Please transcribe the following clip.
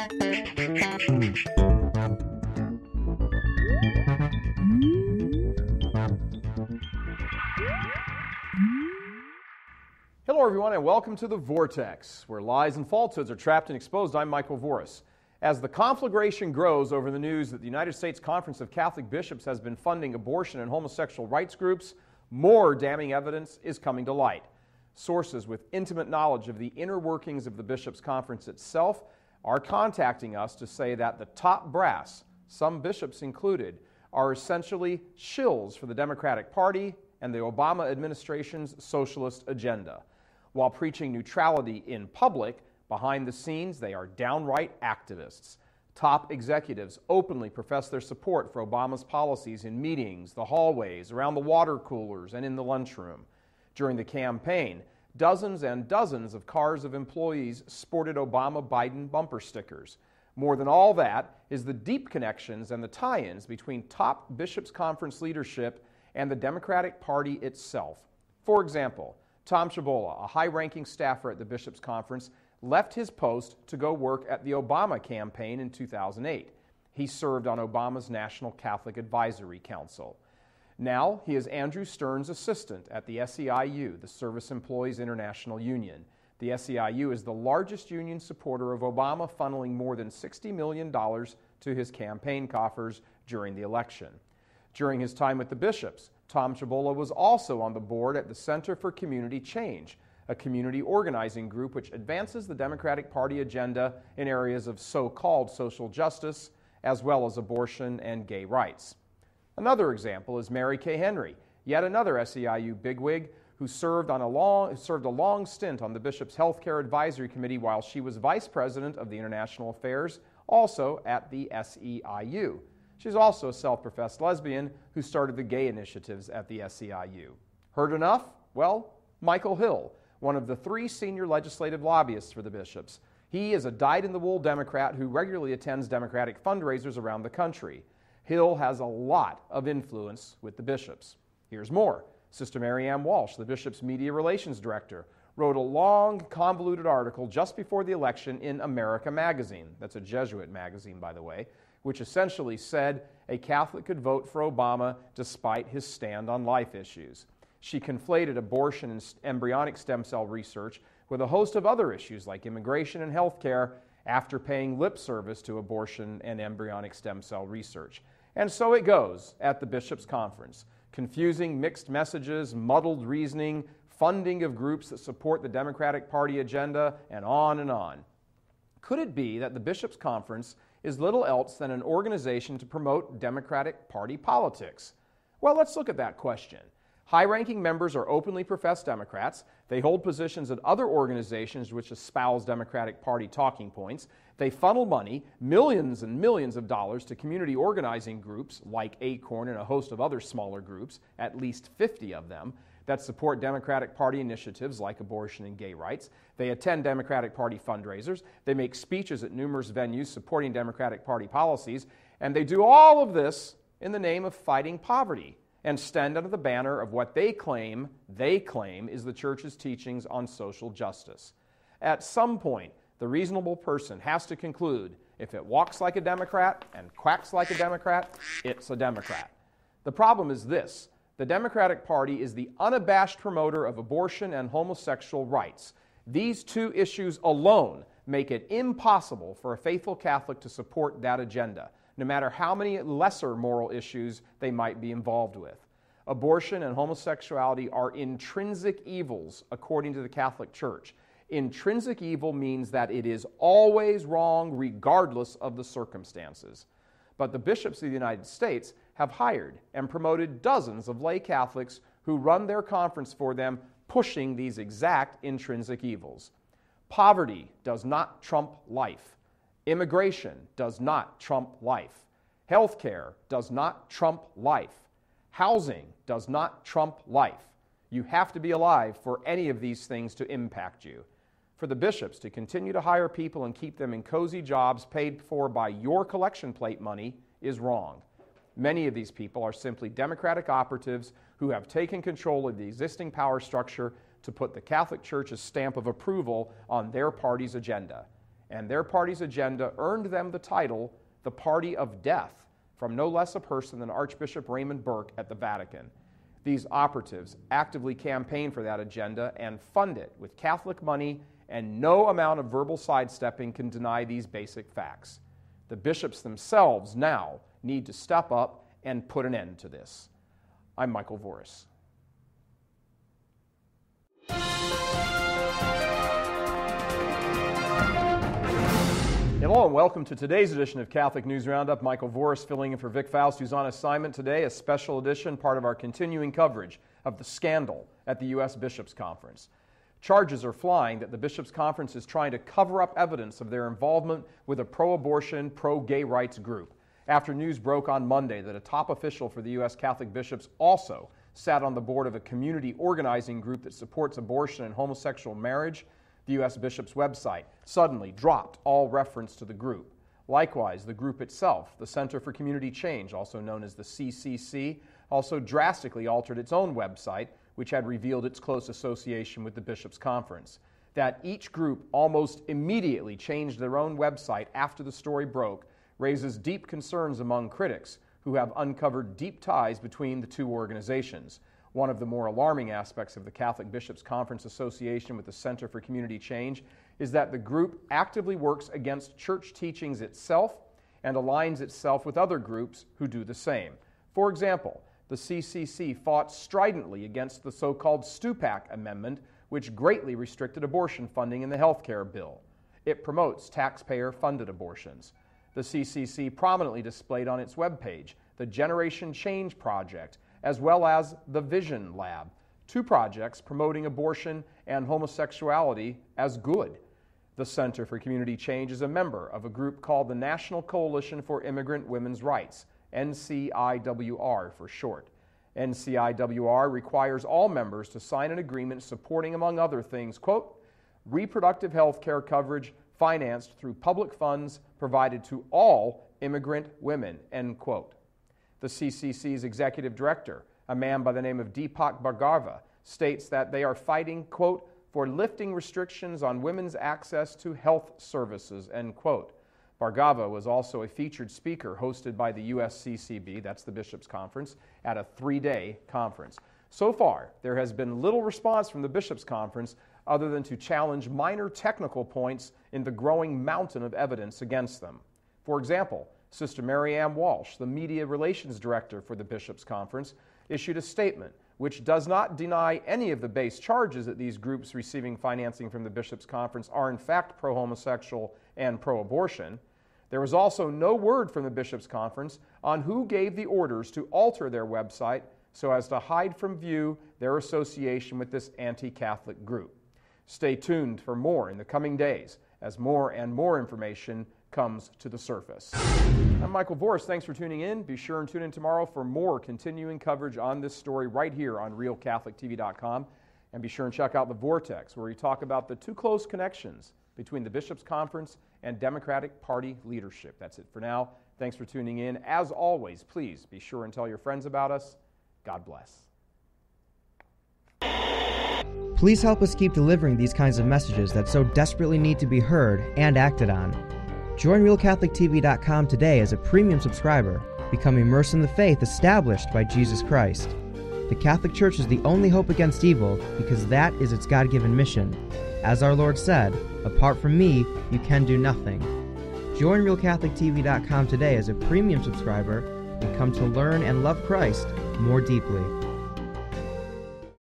Hello everyone and welcome to The Vortex, where lies and falsehoods are trapped and exposed. I'm Michael Voris. As the conflagration grows over the news that the United States Conference of Catholic Bishops has been funding abortion and homosexual rights groups, more damning evidence is coming to light. Sources with intimate knowledge of the inner workings of the Bishops' Conference itself are contacting us to say that the top brass, some bishops included, are essentially shills for the Democratic Party and the Obama administration's socialist agenda. While preaching neutrality in public, behind the scenes they are downright activists. Top executives openly profess their support for Obama's policies in meetings, the hallways, around the water coolers, and in the lunchroom. During the campaign, dozens and dozens of cars of employees sported Obama-Biden bumper stickers. More than all that is the deep connections and the tie-ins between top Bishops' Conference leadership and the Democratic Party itself. For example, Tom Cibola, a high-ranking staffer at the Bishops' Conference, left his post to go work at the Obama campaign in 2008. He served on Obama's National Catholic Advisory Council. Now he is Andrew Stern's assistant at the SEIU, the Service Employees International Union. The SEIU is the largest union supporter of Obama, funneling more than $60 million to his campaign coffers during the election. During his time with the bishops, Tom Cibola was also on the board at the Center for Community Change, a community organizing group which advances the Democratic Party agenda in areas of so-called social justice, as well as abortion and gay rights. Another example is Mary Kay Henry, yet another SEIU bigwig who served a long stint on the Bishops' Healthcare Advisory Committee while she was vice president of the International Affairs, also at the SEIU. She's also a self-professed lesbian who started the gay initiatives at the SEIU. Heard enough? Well, Michael Hill, one of the 3 senior legislative lobbyists for the bishops. He is a dyed-in-the-wool Democrat who regularly attends Democratic fundraisers around the country. Hill has a lot of influence with the bishops. Here's more. Sister Mary Ann Walsh, the bishop's media relations director, wrote a long, convoluted article just before the election in America Magazine. That's a Jesuit magazine, by the way, which essentially said a Catholic could vote for Obama despite his stand on life issues. She conflated abortion and embryonic stem cell research with a host of other issues like immigration and health care after paying lip service to abortion and embryonic stem cell research. And so it goes at the Bishops' Conference. Confusing mixed messages, muddled reasoning, funding of groups that support the Democratic Party agenda, and on and on. Could it be that the Bishops' Conference is little else than an organization to promote Democratic Party politics? Well, let's look at that question. High-ranking members are openly professed Democrats. They hold positions at other organizations which espouse Democratic Party talking points. They funnel money, millions and millions of dollars, to community organizing groups like ACORN and a host of other smaller groups, at least 50 of them, that support Democratic Party initiatives like abortion and gay rights. They attend Democratic Party fundraisers. They make speeches at numerous venues supporting Democratic Party policies. And they do all of this in the name of fighting poverty and stand under the banner of what they claim is the Church's teachings on social justice. At some point, the reasonable person has to conclude if it walks like a Democrat and quacks like a Democrat, it's a Democrat. The problem is this. The Democratic Party is the unabashed promoter of abortion and homosexual rights. These 2 issues alone make it impossible for a faithful Catholic to support that agenda, no matter how many lesser moral issues they might be involved with. Abortion and homosexuality are intrinsic evils, according to the Catholic Church. Intrinsic evil means that it is always wrong regardless of the circumstances. But the bishops of the United States have hired and promoted dozens of lay Catholics who run their conference for them, pushing these exact intrinsic evils. Poverty does not trump life. Immigration does not trump life. Healthcare does not trump life. Housing does not trump life. You have to be alive for any of these things to impact you. For the bishops to continue to hire people and keep them in cozy jobs paid for by your collection plate money is wrong. Many of these people are simply Democratic operatives who have taken control of the existing power structure to put the Catholic Church's stamp of approval on their party's agenda. and their party's agenda earned them the title the Party of Death from no less a person than Archbishop Raymond Burke at the Vatican. These operatives actively campaign for that agenda and fund it with Catholic money, and no amount of verbal sidestepping can deny these basic facts. The bishops themselves now need to step up and put an end to this. I'm Michael Voris. Hello and welcome to today's edition of Catholic News Roundup. Michael Voris filling in for Vic Faust, who's on assignment today, a special edition, part of our continuing coverage of the scandal at the U.S. Bishops' Conference. Charges are flying that the Bishops' Conference is trying to cover up evidence of their involvement with a pro-abortion, pro-gay rights group, after news broke on Monday that a top official for the U.S. Catholic bishops also sat on the board of a community organizing group that supports abortion and homosexual marriage. The U.S. Bishops' website suddenly dropped all reference to the group. Likewise, the group itself, the Center for Community Change, also known as the CCC, also drastically altered its own website, which had revealed its close association with the Bishops' Conference. That each group almost immediately changed their own website after the story broke raises deep concerns among critics who have uncovered deep ties between the two organizations. One of the more alarming aspects of the Catholic Bishops' Conference association with the Center for Community Change is that the group actively works against church teachings itself and aligns itself with other groups who do the same. For example, the CCC fought stridently against the so-called Stupak Amendment, which greatly restricted abortion funding in the health care bill. It promotes taxpayer-funded abortions. The CCC prominently displayed on its webpage the Generation Change Project, as well as the Vision Lab, two projects promoting abortion and homosexuality as good. The Center for Community Change is a member of a group called the National Coalition for Immigrant Women's Rights, NCIWR for short. NCIWR requires all members to sign an agreement supporting, among other things, quote, reproductive health care coverage financed through public funds provided to all immigrant women, end quote. The CCC's executive director, a man by the name of Deepak Bhargava, states that they are fighting, quote, for lifting restrictions on women's access to health services, end quote. Bhargava was also a featured speaker hosted by the USCCB, that's the Bishops' Conference, at a 3-day conference. So far, there has been little response from the Bishops' Conference other than to challenge minor technical points in the growing mountain of evidence against them. For example, Sister Mary Ann Walsh, the Media Relations Director for the Bishops' Conference, issued a statement which does not deny any of the base charges that these groups receiving financing from the Bishops' Conference are in fact pro-homosexual and pro-abortion. There was also no word from the Bishops' Conference on who gave the orders to alter their website so as to hide from view their association with this anti-Catholic group. Stay tuned for more in the coming days as more and more information comes to the surface. I'm Michael Voris. Thanks for tuning in. Be sure and tune in tomorrow for more continuing coverage on this story right here on RealCatholicTV.com. And be sure and check out The Vortex, where we talk about the too close connections between the Bishops' Conference and Democratic Party leadership. That's it for now. Thanks for tuning in. As always, please be sure and tell your friends about us. God bless. Please help us keep delivering these kinds of messages that so desperately need to be heard and acted on. Join RealCatholicTV.com today as a premium subscriber. Become immersed in the faith established by Jesus Christ. The Catholic Church is the only hope against evil because that is its God-given mission. As our Lord said, apart from me, you can do nothing. Join RealCatholicTV.com today as a premium subscriber and come to learn and love Christ more deeply.